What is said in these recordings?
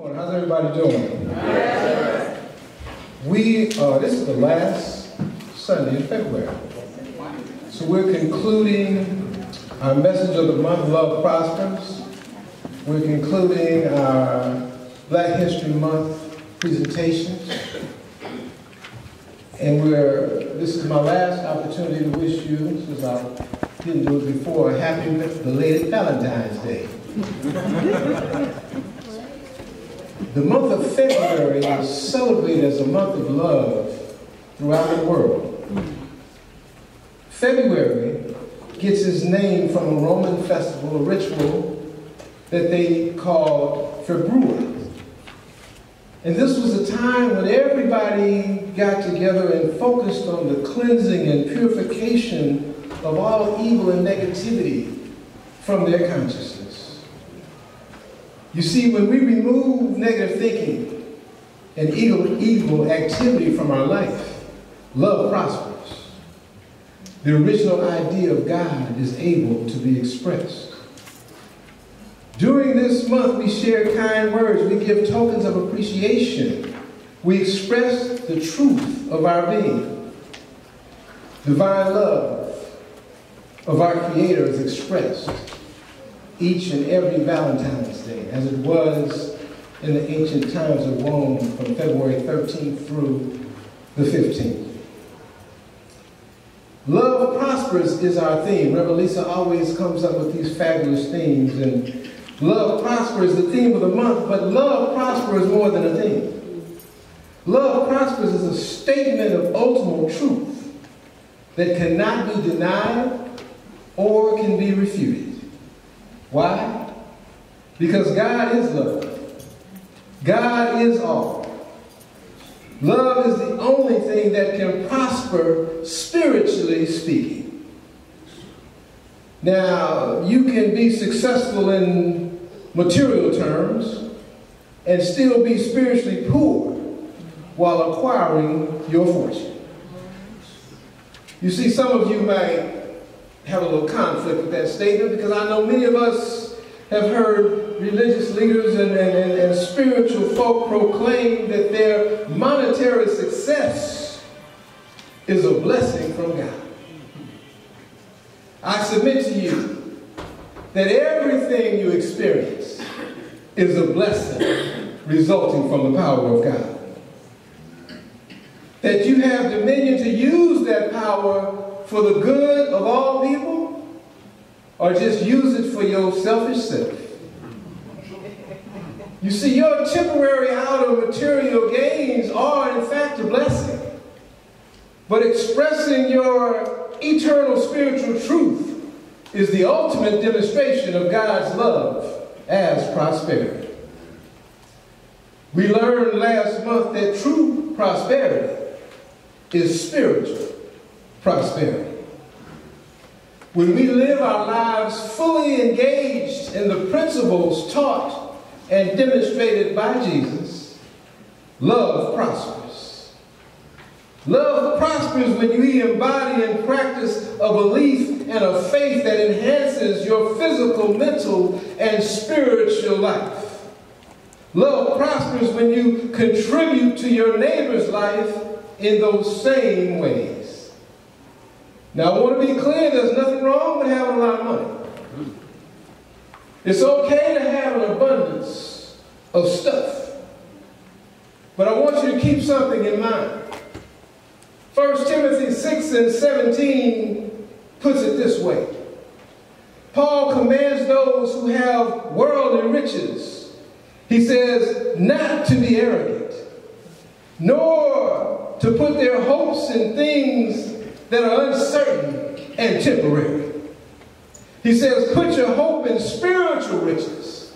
morning. How's everybody doing? This is the last Sunday in February. So we're concluding our message of the month, Love Prospers. We're concluding our Black History Month presentations. And this is my last opportunity to wish you, since I didn't do it before, a happy belated Valentine's Day. The month of February is celebrated as a month of love throughout the world. February gets its name from a Roman festival, a ritual that they called February. And this was a time when everybody got together and focused on the cleansing and purification of all evil and negativity from their consciousness. You see, when we remove negative thinking and evil activity from our life, love prospers. The original idea of God is able to be expressed. During this month, we share kind words. We give tokens of appreciation. We express the truth of our being. Divine love of our Creator is expressed each and every Valentine's Day, as it was in the ancient times of Rome from February 13th through the 15th. Love prospers is our theme. Reverend Lisa always comes up with these fabulous themes, and love prospers is the theme of the month, but love prospers more than a theme. Love prospers is a statement of ultimate truth that cannot be denied or can be refuted. Why? Because God is love. God is all. Love is the only thing that can prosper spiritually speaking. Now, you can be successful in material terms and still be spiritually poor while acquiring your fortune. You see, some of you might have a little conflict with that statement, because I know many of us have heard religious leaders and spiritual folk proclaim that their monetary success is a blessing from God. I submit to you that everything you experience is a blessing resulting from the power of God. That you have dominion to use that power for the good of all people, or just use it for your selfish self. You see, your temporary outer material gains are in fact a blessing, but expressing your eternal spiritual truth is the ultimate demonstration of God's love as prosperity. We learned last month that true prosperity is spiritual prosperity. When we live our lives fully engaged in the principles taught and demonstrated by Jesus, love prospers. Love prospers when you embody and practice a belief and a faith that enhances your physical, mental, and spiritual life. Love prospers when you contribute to your neighbor's life in those same ways. Now, I want to be clear, there's nothing wrong with having a lot of money. It's okay to have an abundance of stuff. But I want you to keep something in mind. 1 Timothy 6 and 17 puts it this way. Paul commands those who have worldly riches, he says, not to be arrogant, nor to put their hopes in things that are uncertain and temporary. He says, put your hope in spiritual riches,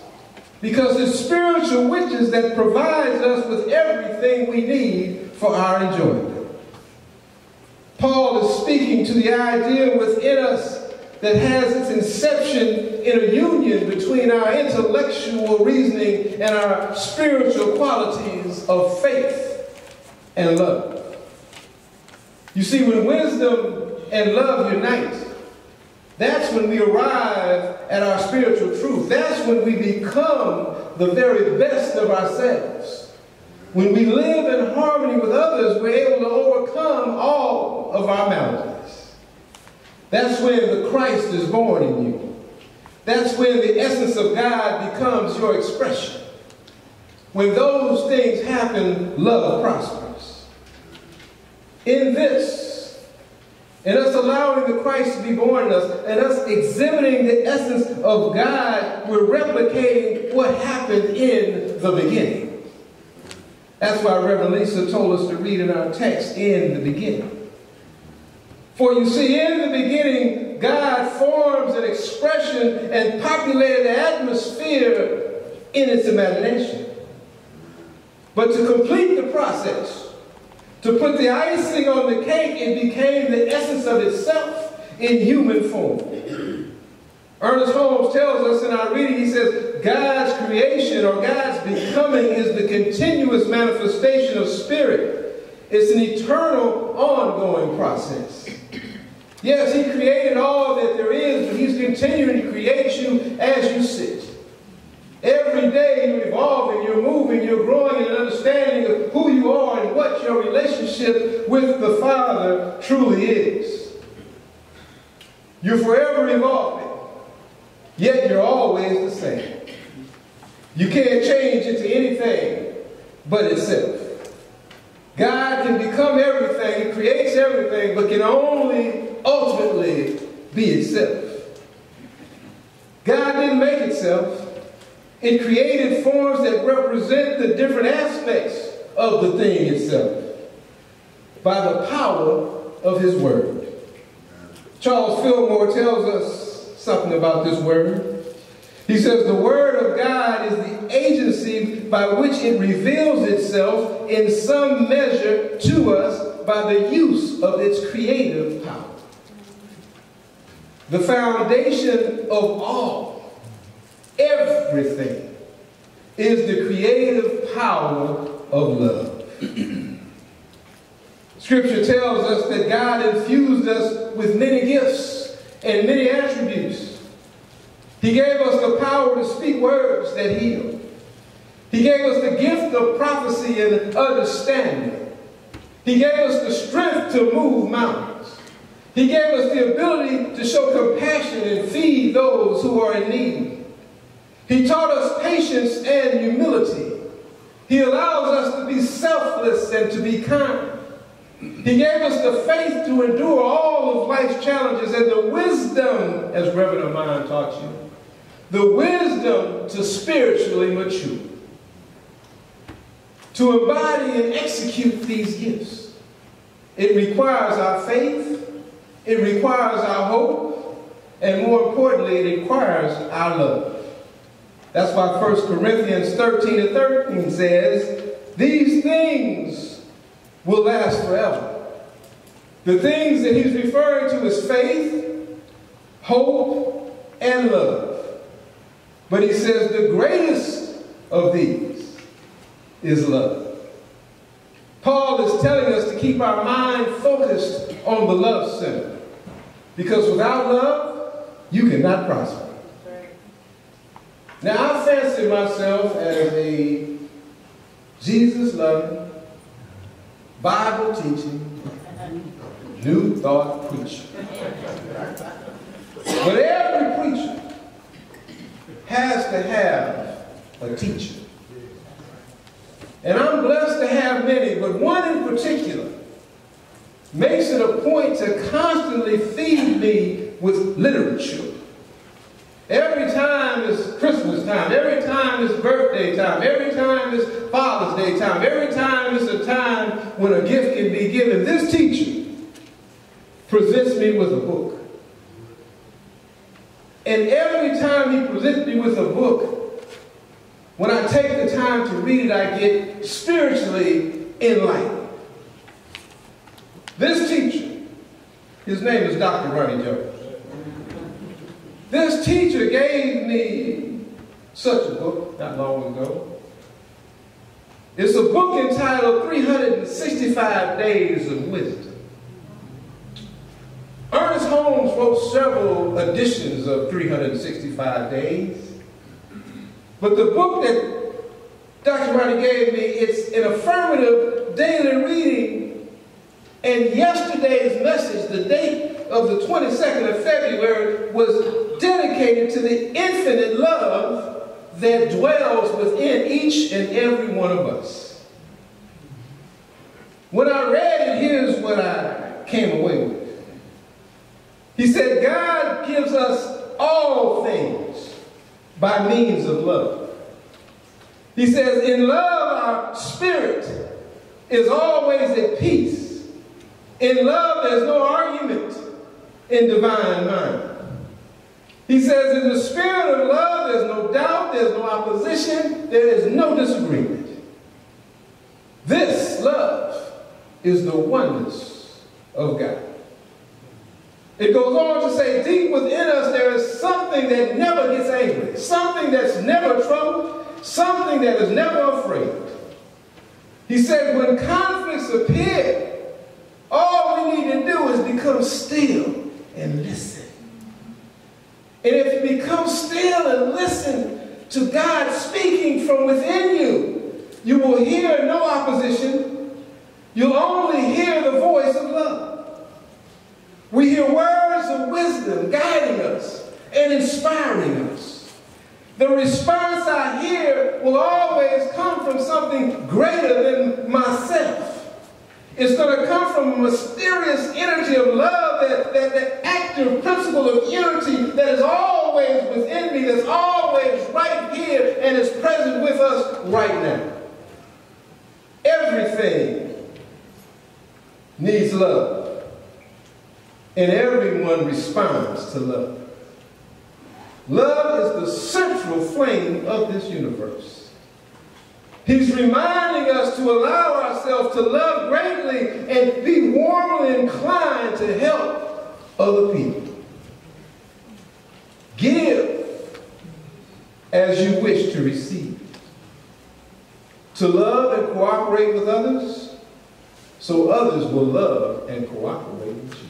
because it's spiritual riches that provides us with everything we need for our enjoyment. Paul is speaking to the idea within us that has its inception in a union between our intellectual reasoning and our spiritual qualities of faith and love. You see, when wisdom and love unite, That's when we arrive at our spiritual truth. That's when we become the very best of ourselves. When we live in harmony with others, we're able to overcome all of our maladies. That's when the Christ is born in you. That's when the essence of God becomes your expression. When those things happen, love prospers. In this, in us allowing the Christ to be born in us, and us exhibiting the essence of God, we're replicating what happened in the beginning. That's why Reverend Lisa told us to read in our text, in the beginning. For you see, in the beginning, God forms an expression and populated the atmosphere in its imagination. But to complete the process, to put the icing on the cake, it became the essence of itself in human form. Ernest Holmes tells us in our reading, he says, God's creation or God's becoming is the continuous manifestation of spirit. It's an eternal, ongoing process. Yes, he created all that there is, but he's continuing to create you as you sit. Every day you're evolving, you're moving, you're growing in an understanding of who you are and what your relationship with the Father truly is. You're forever evolving, yet you're always the same. You can't change into anything but itself. God can become everything, he creates everything, but can only ultimately be itself. God didn't make itself. It created forms that represent the different aspects of the thing itself by the power of his word. Charles Fillmore tells us something about this word. He says the word of God is the agency by which it reveals itself in some measure to us by the use of its creative power. The foundation of all, everything, is the creative power of love. Scripture tells us that God infused us with many gifts and many attributes. He gave us the power to speak words that heal. He gave us the gift of prophecy and understanding. He gave us the strength to move mountains. He gave us the ability to show compassion and feed those who are in need. He taught us patience and humility. He allows us to be selfless and to be kind. He gave us the faith to endure all of life's challenges and the wisdom, as Reverend Amon taught you, the wisdom to spiritually mature. To embody and execute these gifts, it requires our faith, it requires our hope, and more importantly, it requires our love. That's why 1 Corinthians 13:13 says, these things will last forever. The things that he's referring to is faith, hope, and love. But he says the greatest of these is love. Paul is telling us to keep our mind focused on the love center. Because without love, you cannot prosper. Now, I fancy myself as a Jesus-loving, Bible-teaching, New Thought preacher. But every preacher has to have a teacher. And I'm blessed to have many, but one in particular makes it a point to constantly feed me with literature. Every time is Christmas time, every time is birthday time, every time is Father's Day time, every time is a time when a gift can be given. This teacher presents me with a book. And every time he presents me with a book, when I take the time to read it, I get spiritually enlightened. This teacher, his name is Dr. Ronnie Jerrold. This teacher gave me such a book not long ago. It's a book entitled 365 Days of Wisdom. Ernest Ernest Holmes wrote several editions of 365 Days. But the book that Dr. Ronnie gave me, it's an affirmative daily reading. And yesterday's message, the date of the 22nd of February, was dedicated to the infinite love that dwells within each and every one of us. When I read it, here's what I came away with. He said, God gives us all things by means of love. He says, in love, our spirit is always at peace. In love, there's no argument in divine mind. He says, in the spirit of love, there's no doubt, there's no opposition, there is no disagreement. This love is the oneness of God. It goes on to say, deep within us there is something that never gets angry, something that's never troubled, something that is never afraid. He said, when conflicts appear, all we need to do is become still and listen. And if you become still and listen to God speaking from within you, you will hear no opposition. You'll only hear the voice of love. We hear words of wisdom guiding us and inspiring us. The response I hear will always come from something greater than myself. It's going to come from a mysterious energy of love, that active principle of unity that is always within me, that's always right here and is present with us right now. Everything needs love. And everyone responds to love. Love is the central flame of this universe. He's reminding us to allow ourselves to love greatly and be warmly inclined to help other people. Give as you wish to receive. To love and cooperate with others, so others will love and cooperate with you.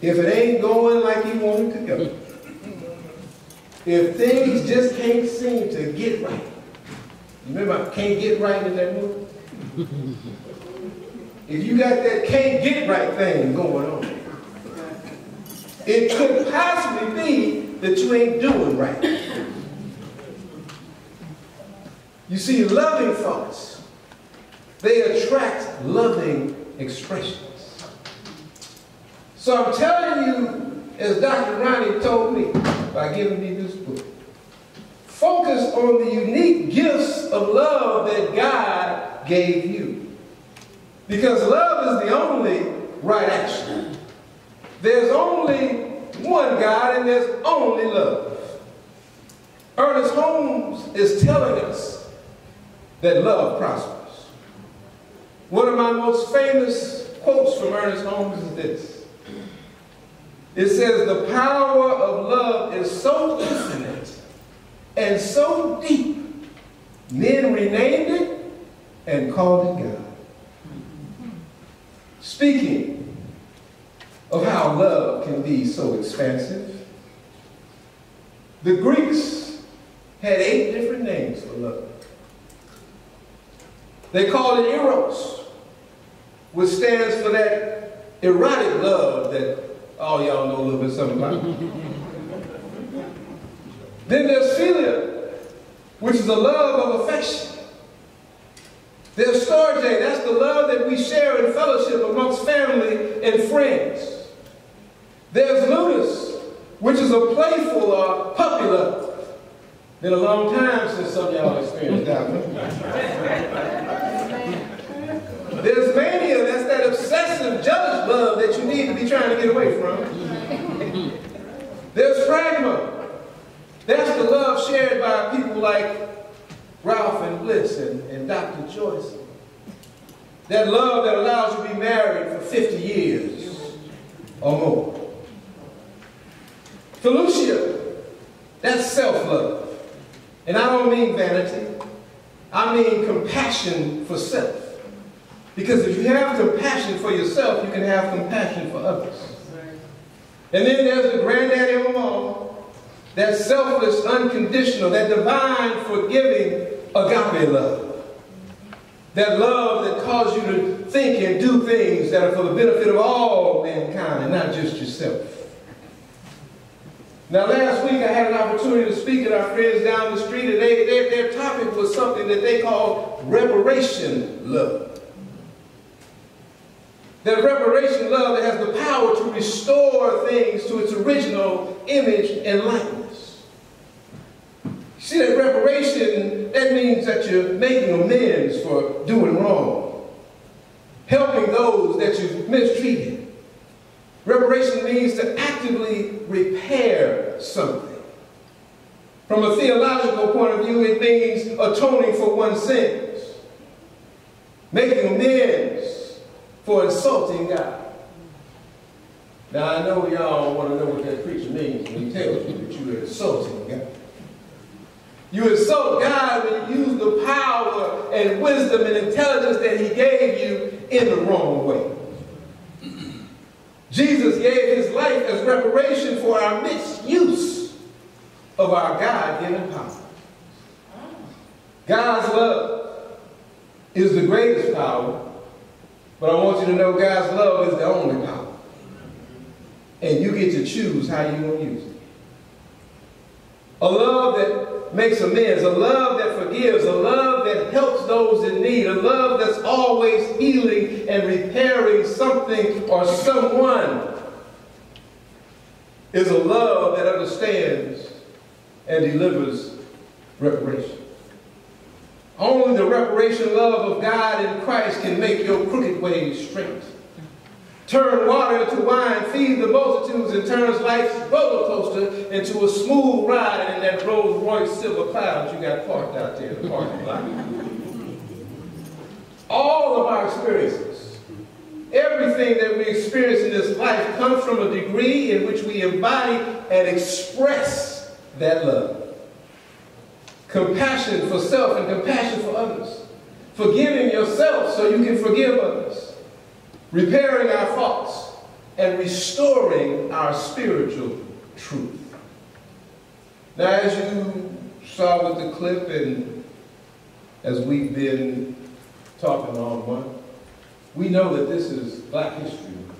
If it ain't going like you want it to go, if things just can't seem to get right, you remember Can't Get Right in that movie? If you got that can't get right thing going on, it could possibly be that you ain't doing right. You see, loving thoughts, they attract loving expressions. So I'm telling you, as Dr. Ronnie told me by giving me this book, focus on the unique gifts of love that God gave you. Because love is the only right action. There's only one God and there's only love. Ernest Holmes is telling us that love prospers. One of my most famous quotes from Ernest Holmes is this. It says, the power of love is so infinite and so deep, men renamed it and called it God. Speaking of how love can be so expansive, the Greeks had 8 different names for love. They called it eros, which stands for that erotic love that all y'all know a little bit something about. Then there's philia, which is a love of affection. There's storge, that's the love that we share in fellowship amongst family and friends. There's ludus, which is a playful or puppy love. Been a long time since some of y'all experienced that one. There's mania, that's that obsessive, jealous love that you need to be trying to get away from. There's pragma. That's the love shared by people like Ralph and Bliss and Dr. Joyce. That love that allows you to be married for 50 years or more. Felucia, that's self-love. And I don't mean vanity. I mean compassion for self. Because if you have compassion for yourself, you can have compassion for others. And then there's the granddaddy of them all, that selfless, unconditional, that divine, forgiving, agape love. That love that causes you to think and do things that are for the benefit of all mankind and not just yourself. Now, last week I had an opportunity to speak to our friends down the street, and their topic was something that they call reparation love. That reparation love that has the power to restore things to its original image and likeness. See, that reparation, that means that you're making amends for doing wrong. Helping those that you've mistreated. Reparation means to actively repair something. From a theological point of view, it means atoning for one's sins. Making amends for insulting God. Now, I know y'all want to know what that preacher means when he tells you that you are insulting God. You insult God when you use the power and wisdom and intelligence that he gave you in the wrong way. Jesus gave his life as reparation for our misuse of our God-given power. God's love is the greatest power, but I want you to know God's love is the only power. And you get to choose how you want to use it. A love that makes amends, a love that forgives, a love that helps those in need, a love that's always healing and repairing something or someone is a love that understands and delivers reparation. Only the reparation love of God in Christ can make your crooked ways straight. Turn water into wine, feed the multitudes, and turns life's roller coaster into a smooth ride in that Rolls Royce silver cloud you got parked out there in the parking lot. All of our experiences, everything that we experience in this life comes from a degree in which we embody and express that love. Compassion for self and compassion for others. Forgiving yourself so you can forgive others. Repairing our faults and restoring our spiritual truth. Now, as you saw with the clip and as we've been talking all month, we know that this is Black History Month.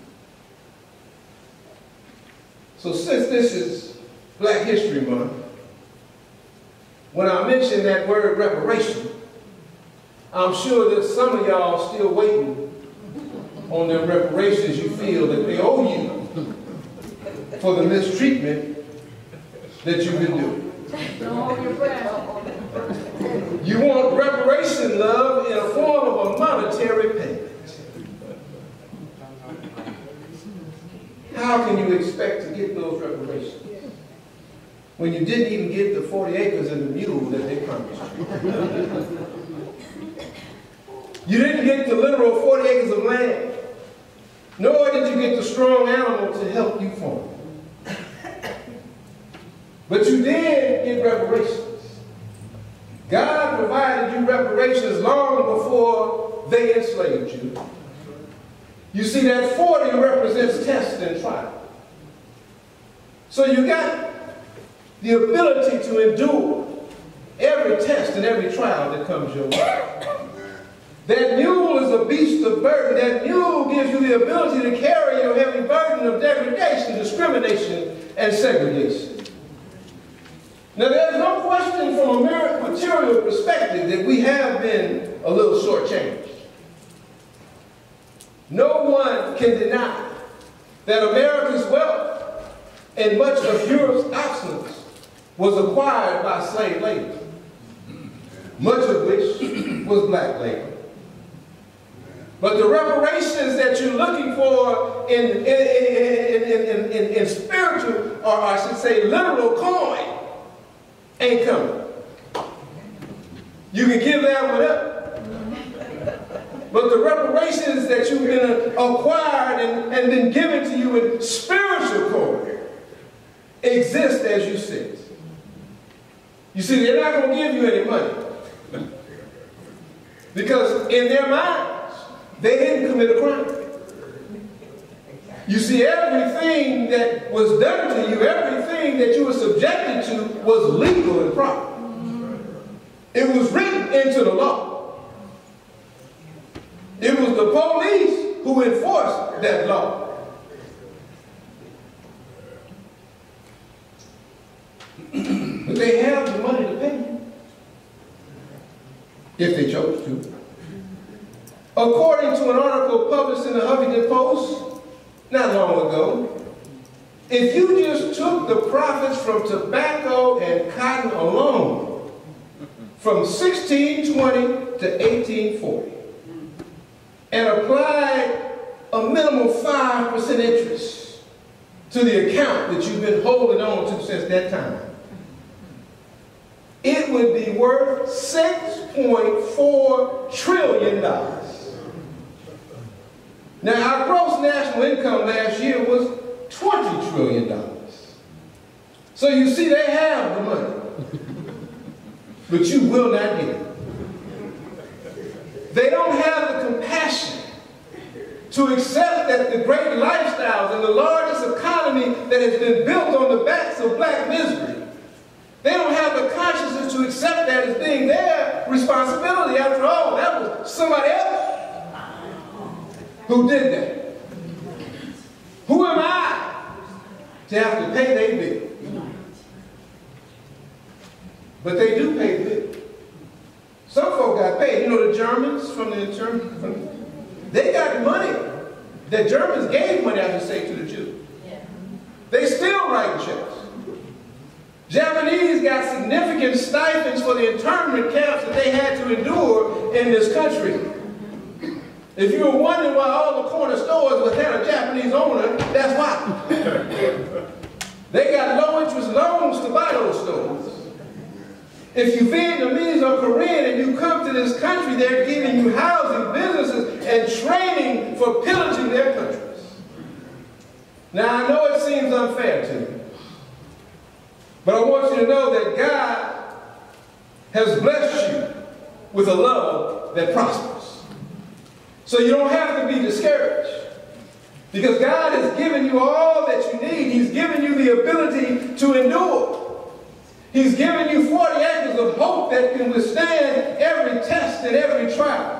So since this is Black History Month, when I mention that word reparation, I'm sure that some of y'all still waiting on the reparations you feel that they owe you for the mistreatment that you've been doing. You want reparation love in a form of a monetary payment. How can you expect to get those reparations when you didn't even get the 40 acres and the mule that they promised you? You didn't get the literal 40 acres of land. Nor did you get the strong animal to help you farm. But you did get reparations. God provided you reparations long before they enslaved you. You see, that 40 represents test and trial. So you got the ability to endure every test and every trial that comes your way. That mule is a beast of burden. That mule gives you the ability to carry your heavy burden of degradation, discrimination, and segregation. Now, there's no question from a material perspective that we have been a little shortchanged. No one can deny that America's wealth and much of Europe's opulence was acquired by slave labor, much of which was black labor. But the reparations that you're looking for in spiritual, or I should say literal coin, ain't coming. You can give that one up. But the reparations that you've been acquired and been given to you in spiritual coin exist as you sit. You see, they're not going to give you any money. Because in their minds, they didn't commit a crime. You see, everything that was done to you, everything that you were subjected to was legal and proper. It was written into the law. It was the police who enforced that law. But they have the money to pay you, if they chose to. According to an article published in the Huffington Post not long ago, if you just took the profits from tobacco and cotton alone from 1620 to 1840 and applied a minimum 5% interest to the account that you've been holding on to since that time, it would be worth $6.4 trillion. Now, our gross national income last year was $20 trillion. So you see, they have the money, but you will not get it. They don't have the compassion to accept that the great lifestyles and the largest economy that has been built on the backs of black misery, they don't have the consciousness to accept that as being their responsibility. After all, that was somebody else who did that. Who am I to have to pay their bill? But they do pay the bill. Some folk got paid. You know the Germans they got money. The Germans gave money, I should say, to the Jews. They still write checks. Japanese got significant stipends for the internment camps that they had to endure in this country. If you were wondering why all the corner stores had a Japanese owner, that's why. They got low-interest loans to buy those stores. If you're Vietnamese or Korean and you come to this country, they're giving you housing, businesses, and training for pillaging their countries. Now, I know it seems unfair to you, but I want you to know that God has blessed you with a love that prospers. So you don't have to be discouraged, because God has given you all that you need. He's given you the ability to endure. He's given you 40 acres of hope that can withstand every test and every trial.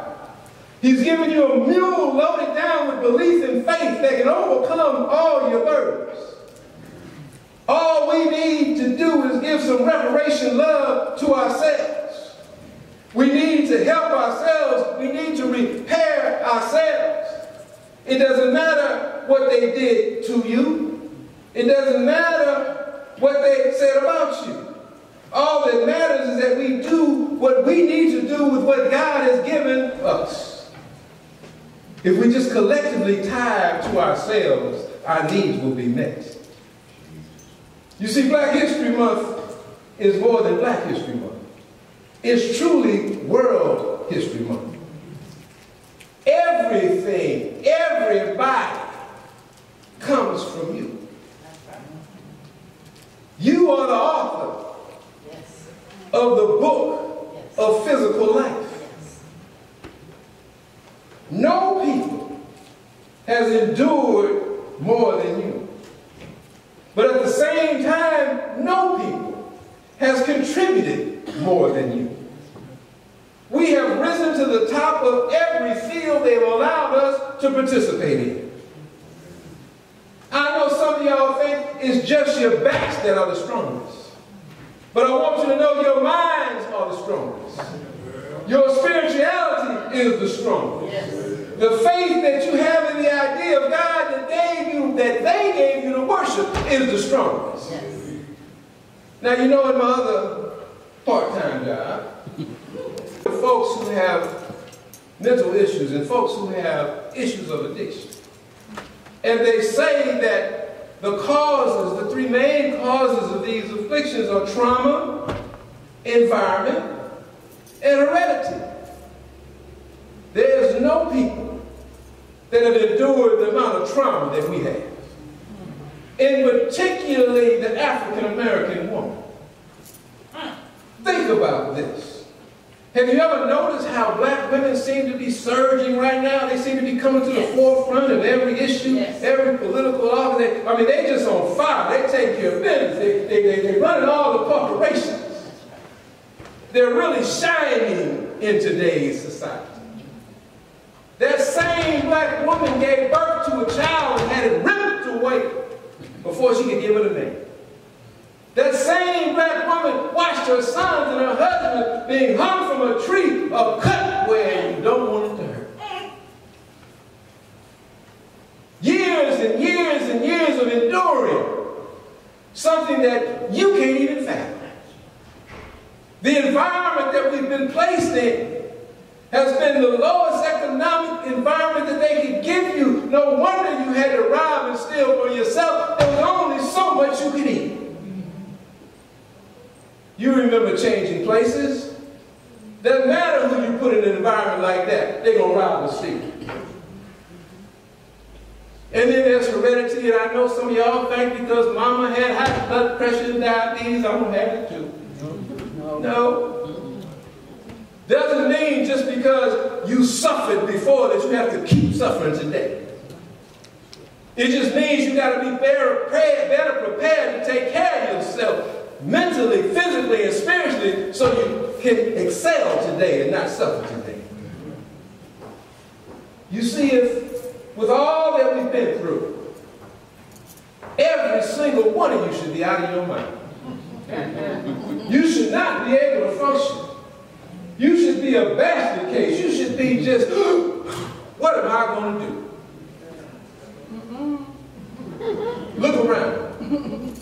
He's given you a mule loaded down with belief and faith that can overcome all your burdens. All we need to do is give some reparation love to ourselves. We need to help ourselves. We need to repair ourselves. It doesn't matter what they did to you. It doesn't matter what they said about you. All that matters is that we do what we need to do with what God has given us. If we just collectively tithe to ourselves, our needs will be met. You see, Black History Month is more than Black History Month. It's truly World History Month. Everything, everybody comes from you. You are the author of the book of physical life. No people has endured more than you. But at the same time, no people has contributed more than you. We have risen to the top of every field they've allowed us to participate in. I know some of y'all think it's just your backs that are the strongest. But I want you to know your minds are the strongest. Your spirituality is the strongest. Yes. The faith that you have in the idea of God that they gave you to worship is the strongest. Yes. Now, you know, in my other part-time job, folks who have mental issues and folks who have issues of addiction. And they say that the causes, the three main causes of these afflictions are trauma, environment, and heredity. There's no people that have endured the amount of trauma that we have. And particularly the African American woman. Think about this. Have you ever noticed how black women seem to be surging right now? They seem to be coming to the forefront of every issue, every political office. I mean, they just on fire. They take care of business. They running all the corporations. They're really shining in today's society. That same black woman gave birth to a child and had it ripped away before she could give it a name. That same black woman watched her sons and her husband being hung from a tree or cut where you don't want it to hurt. Years and years and years of enduring something that you can't even fathom. The environment that we've been placed in has been the lowest economic environment that they could give you. No wonder you had to rob and steal for yourself. There was only so much you could eat. You remember changing places. Doesn't matter who you put in an environment like that, they're going to rob and steal. And then there's heredity, and I know some of y'all think because mama had high blood pressure and diabetes, I'm going to have it too. No. Doesn't mean just because you suffered before that you have to keep suffering today. It just means you got to be better prepared to take care of yourself mentally, physically, and spiritually so you can excel today and not suffer today. You see, if with all that we've been through, every single one of you should be out of your mind. You should not be able to function. You should be a basket case. You should be just, what am I going to do? Look around.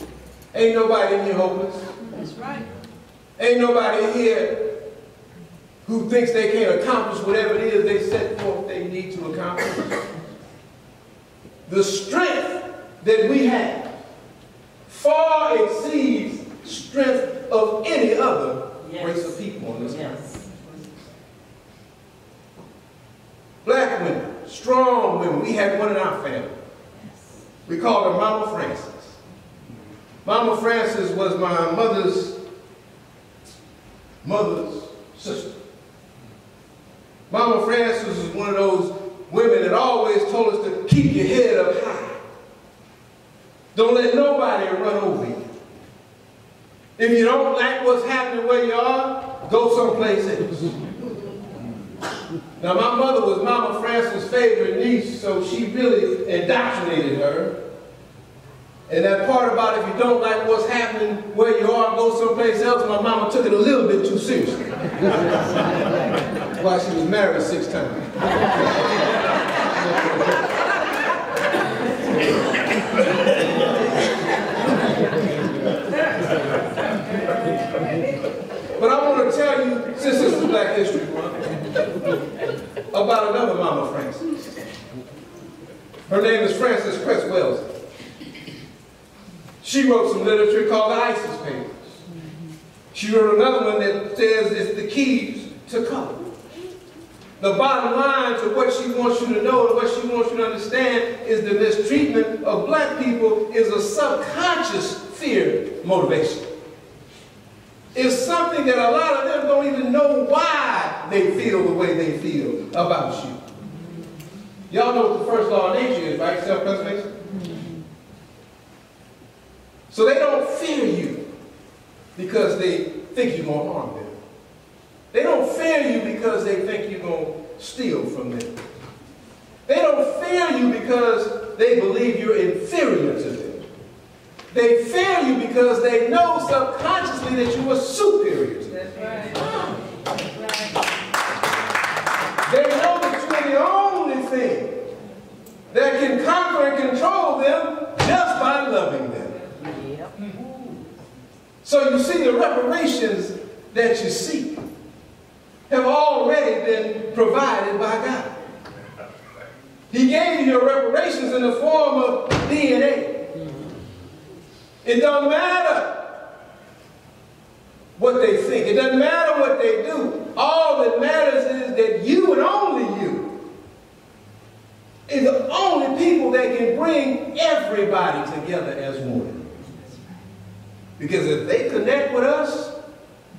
Ain't nobody in here hopeless. That's right. Ain't nobody here who thinks they can't accomplish whatever it is they set forth they need to accomplish. The strength that we have far exceeds strength of any other race of people on this planet. Black women, strong women. We had one in our family. We called her Mama Francis. Mama Francis was my mother's sister. Mama Francis was one of those women that always told us to keep your head up high. Don't let nobody run over you. If you don't like what's happening where you are, go someplace else. Now, my mother was Mama Francis' favorite niece, so she really indoctrinated her. And that part about if you don't like what's happening where you are, go someplace else, my mama took it a little bit too seriously. While she was married 6 times. But I want to tell you, since this is Black History Month, about another Mama Francis. Her name is Frances Cress Wellesley. She wrote some literature called the Isis Papers. She wrote another one that says it's the keys to color. The bottom line to what she wants you to know and what she wants you to understand is the mistreatment of black people is a subconscious fear motivation. It's something that a lot of them don't even know why they feel the way they feel about you. Y'all know what the first law of nature is, right? Self-preservation. So they don't fear you because they think you're going to harm them. They don't fear you because they think you're going to steal from them. They don't fear you because they believe you're inferior to them. They fear you because they know subconsciously that you are superior to them. That's right. They know that you're the only thing that can conquer and control them just by loving them. So you see, the reparations that you seek have already been provided by God. He gave you your reparations in the form of DNA. It doesn't matter what they think. It doesn't matter what they do. All that matters is that you and only you is the only people that can bring everybody together as one. Because if they connect with us,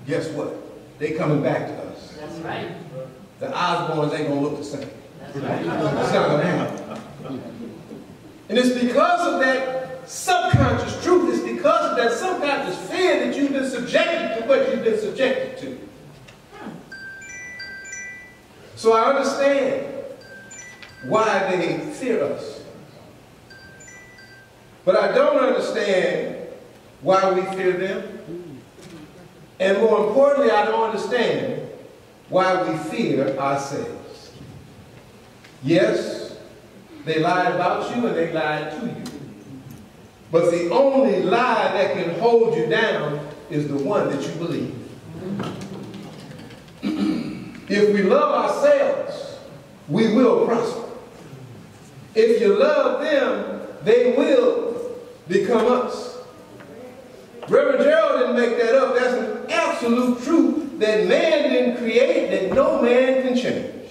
guess what? They coming back to us. right. The Osborns ain't going to look the same. That's right. It's not going to happen. And it's because of that subconscious truth. It's because of that subconscious fear that you've been subjected to what you've been subjected to. So I understand why they fear us. But I don't understand why we fear them. And more importantly, I don't understand why we fear ourselves. Yes, they lied about you and they lied to you. But the only lie that can hold you down is the one that you believe. If we love ourselves, we will prosper. If you love them, they will become us. Reverend Jerrold didn't make that up. That's an absolute truth that man didn't create, that no man can change.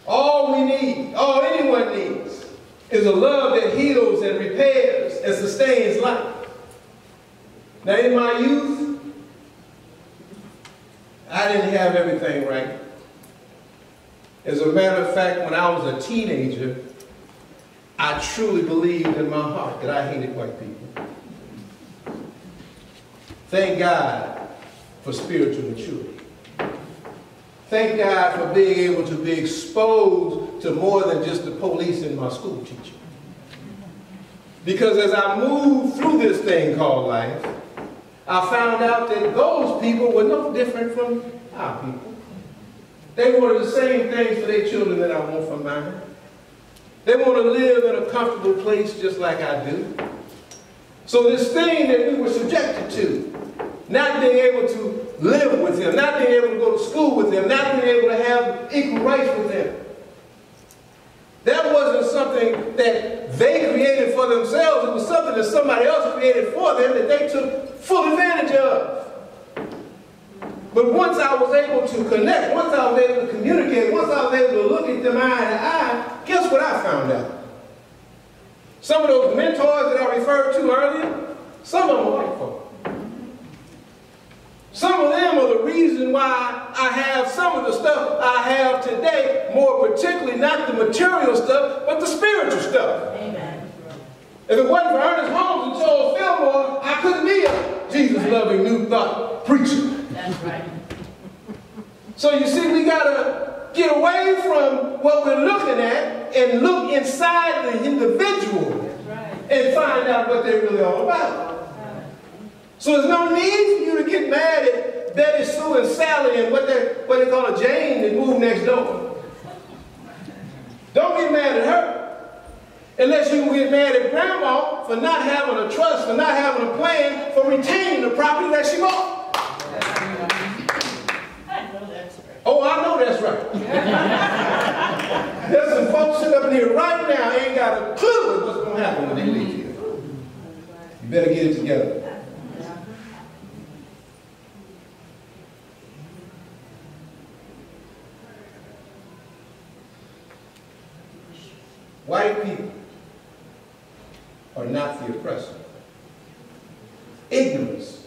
All we need, all anyone needs, is a love that heals and repairs and sustains life. Now in my youth, I didn't have everything right. As a matter of fact, when I was a teenager, I truly believed in my heart that I hated white people. Thank God for spiritual maturity. Thank God for being able to be exposed to more than just the police and my school teacher. Because as I moved through this thing called life, I found out that those people were no different from our people. They wanted the same things for their children that I want for mine. They want to live in a comfortable place just like I do. So this thing that we were subjected to, not being able to live with them, not being able to go to school with them, not being able to have equal rights with them, that wasn't something that they created for themselves. It was something that somebody else created for them that they took full advantage of. But once I was able to connect, once I was able to communicate, once I was able to look at them eye to eye, guess what I found out? Some of those mentors that I referred to earlier, some of them are white folk. Some of them are the reason why I have some of the stuff I have today, more particularly not the material stuff, but the spiritual stuff. Amen. If it wasn't for Ernest Holmes and Charles Fillmore, I couldn't be a Jesus-loving New Thought preacher. That's right. So you see, we got to get away from what we're looking at and look inside the individual and find out what they're really all about. So there's no need for you to get mad at Betty, Sue, and Sally and what they call a Jane that moved next door. Don't get mad at her. Unless you get mad at Grandma for not having a trust, for not having a plan, for retaining the property that she bought. Oh, I know that's right. There's some folks sitting up in here right now ain't got a clue what's going to happen when they leave here. You better get it together. White people are not the oppressor. Ignorance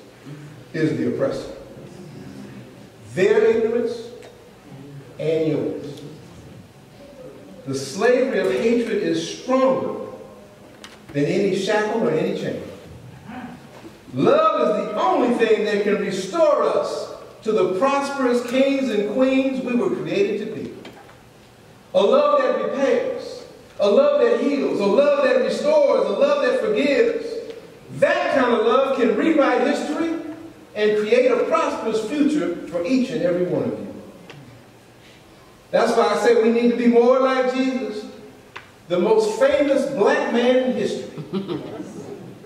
is the oppressor. Their ignorance and yours. The slavery of hatred is stronger than any shackle or any chain. Love is the only thing that can restore us to the prosperous kings and queens we were created to be. A love that repairs, a love that heals, a love that restores, a love that forgives. That kind of love can rewrite history and create a prosperous future for each and every one of you. That's why I say we need to be more like Jesus, the most famous black man in history.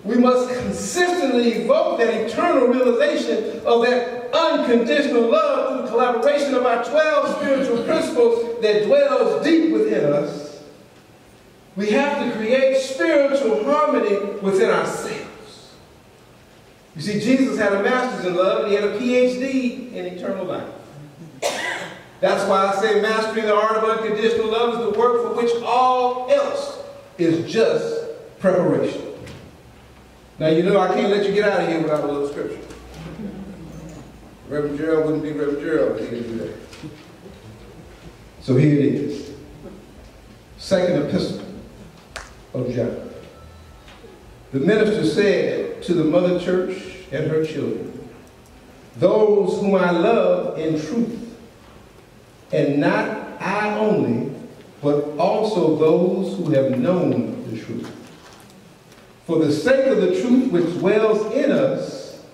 We must consistently evoke that eternal realization of that unconditional love through the collaboration of our 12 spiritual principles that dwells deep within us. We have to create spiritual harmony within ourselves. You see, Jesus had a master's in love and he had a PhD in eternal life. That's why I say mastering the art of unconditional love is the work for which all else is just preparation. Now you know I can't let you get out of here without a little scripture. Reverend Jerrold wouldn't be Reverend Jerrold if he didn't do that. So here it is. Second epistle of John. The minister said to the mother church and her children, those whom I love in truth, and not I only, but also those who have known the truth. For the sake of the truth which dwells in us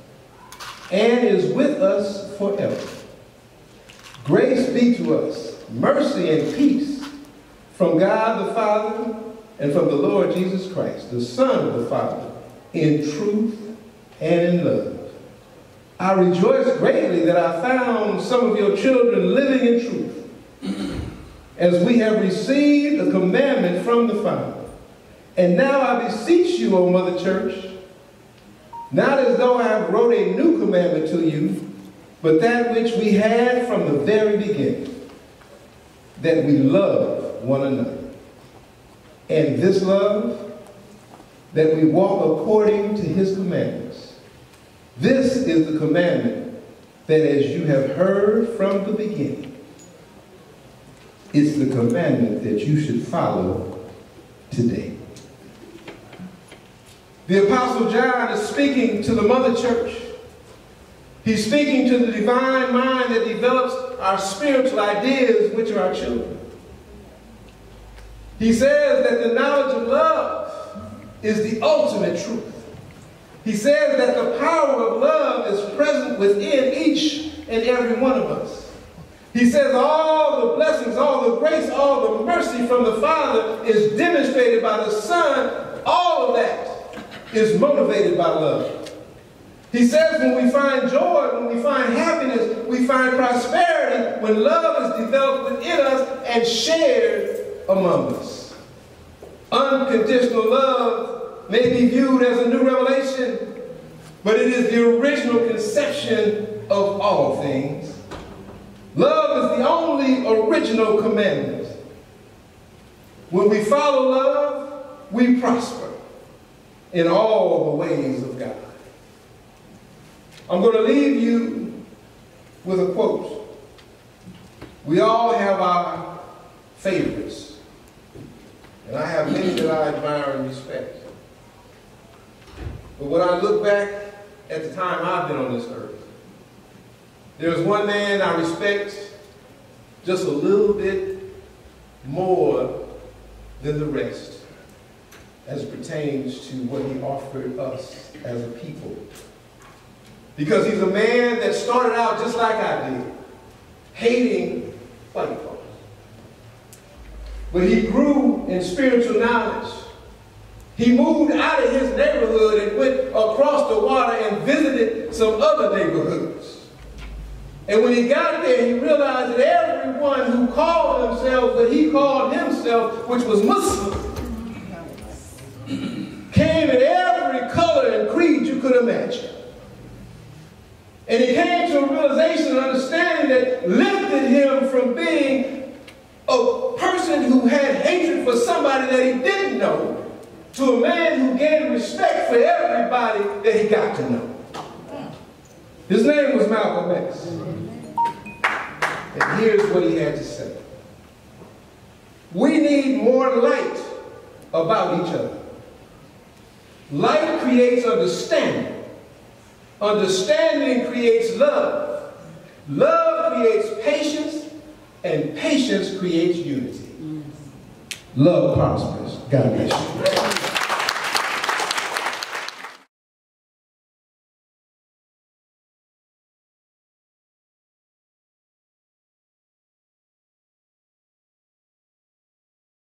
and is with us forever. Grace be to us, mercy and peace from God the Father and from the Lord Jesus Christ, the Son of the Father, in truth and in love. I rejoice greatly that I found some of your children living in truth, as we have received a commandment from the Father. And now I beseech you, O Mother Church, not as though I have wrote a new commandment to you, but that which we had from the very beginning, that we love one another. And this love, that we walk according to his commandments. This is the commandment that as you have heard from the beginning, it's the commandment that you should follow today. The Apostle John is speaking to the mother church. He's speaking to the divine mind that develops our spiritual ideas, which are our children. He says that the knowledge of love is the ultimate truth. He says that the power of love is present within each and every one of us. He says all the blessings, all the grace, all the mercy from the Father is demonstrated by the Son. All of that is motivated by love. He says when we find joy, when we find happiness, we find prosperity, when love is developed within us and shared among us. Unconditional love may be viewed as a new revelation, but it is the original conception of all things. Love is the only original commandment. When we follow love, we prosper in all the ways of God. I'm going to leave you with a quote. We all have our favorites, and I have many that I admire and respect. But when I look back at the time I've been on this earth, there's one man I respect just a little bit more than the rest as it pertains to what he offered us as a people. Because he's a man that started out just like I did, hating white folks. But he grew in spiritual knowledge. He moved out of his neighborhood and went across the water and visited some other neighborhoods. And when he got there, he realized that everyone who called themselves what he called himself, which was Muslim, came in every color and creed you could imagine. And he came to a realization and understanding that lifted him from being a person who had hatred for somebody that he didn't know to a man who gained respect for everybody that he got to know. His name was Malcolm X. And here's what he had to say. We need more light about each other. Light creates understanding. Understanding creates love. Love creates patience, and patience creates unity. Love prospers. God bless you.